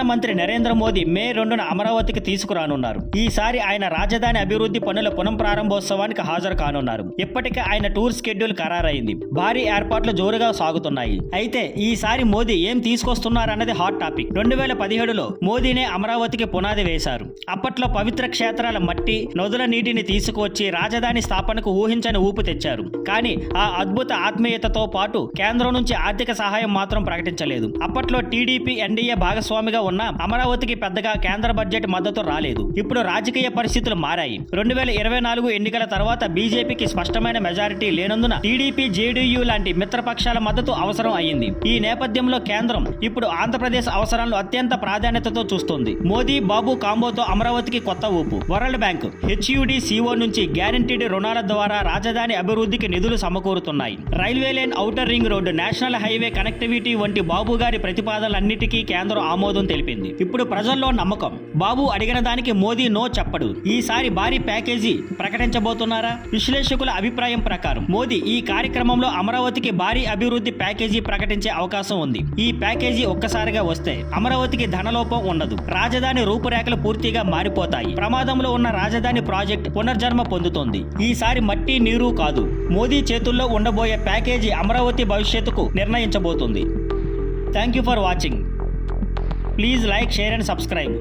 ప్రధానమంత్రి నరేంద్ర మోదీ మే 2న అమరావతికి తీసుకురానున్నారు. ఈసారి ఆయన రాజధాని అభివృద్ధి పనుల పునఃప్రారంభోత్సవానికి హాజరు కానున్నారు. ఇప్పటికే ఆయన టూర్ షెడ్యూల్ ఖరారైంది. భారీ ఏర్పాట్లు జోరుగా సాగుతున్నాయి. అయితే ఈసారి మోదీ ఏం తీసుకొస్తున్నారన్నది హాట్ టాపిక్. 2017లో మోదీనే అమరావతికి పునాది వేశారు. అప్పట్లో పవిత్ర క్షేత్రాల మట్టి, నదుల నీటిని తీసుకువచ్చి రాజధాని స్థాపనకు ఊహించని ఊపు తెచ్చారు. కానీ ఆ అద్భుత ఆత్మీయతతో పాటు కేంద్రం నుంచి ఆర్థిక సహాయం మాత్రం ప్రకటించలేదు. అప్పట్లో టీడీపీ ఎన్డీఏ భాగస్వామిగా ఉన్న అమరావతికి పెద్దగా కేంద్ర బడ్జెట్ మద్దతు రాలేదు. ఇప్పుడు రాజకీయ పరిస్థితులు మారాయి. 2024 ఎన్నికల తర్వాత బీజేపీకి స్పష్టమైన మెజారిటీ లేనందున టీడీపీ, జేడీయూ లాంటి మిత్రపక్షాల మద్దతు అవసరం అయ్యింది. ఈ నేపథ్యంలో కేంద్రం ఇప్పుడు ఆంధ్రప్రదేశ్ అవసరాలను అత్యంత ప్రాధాన్యతతో చూస్తోంది. మోదీ బాబు కాంబోతో అమరావతికి కొత్త ఊపు. వరల్డ్ బ్యాంక్, హెచ్యూడీ సిఓ నుంచి గ్యారంటీడ్ రుణాల ద్వారా రాజధాని అభివృద్ధికి నిధులు సమకూరుతున్నాయి. Railway line, outer ring road, national highway connectivity వంటి బాబు గారి ప్రతిపాదనలన్నిటికీ కేంద్రం ఆమోదం తెలిపింది. ఇప్పుడు ప్రజల్లో నమ్మకం. బాబు అడిగిన దానికి మోదీ నో చెప్పడు. ఈసారి భారీ ప్యాకేజీ ప్రకటించబోతున్నారా? విశ్లేషకుల అభిప్రాయం ప్రకారం మోదీ ఈ కార్యక్రమంలో అమరావతికి భారీ అభివృద్ధి ప్యాకేజీ ప్రకటించే అవకాశం ఉంది. ఈ ప్యాకేజీ ఒక్కసారిగా వస్తే అమరావతికి ధనలోపం ఉండదు. రాజధాని రూపురేఖలు పూర్తిగా మారిపోతాయి. ప్రమాదంలో ఉన్న రాజధాని ప్రాజెక్ట్ పునర్జన్మ పొందుతోంది. ఈసారి మట్టి నీరు కాదు, మోదీ చేతుల్లో ఉండబోయే ప్యాకేజీ అమరావతి భవిష్యత్తుకు నిర్ణయించబోతుంది. Thank you for watching. Please like, share and subscribe.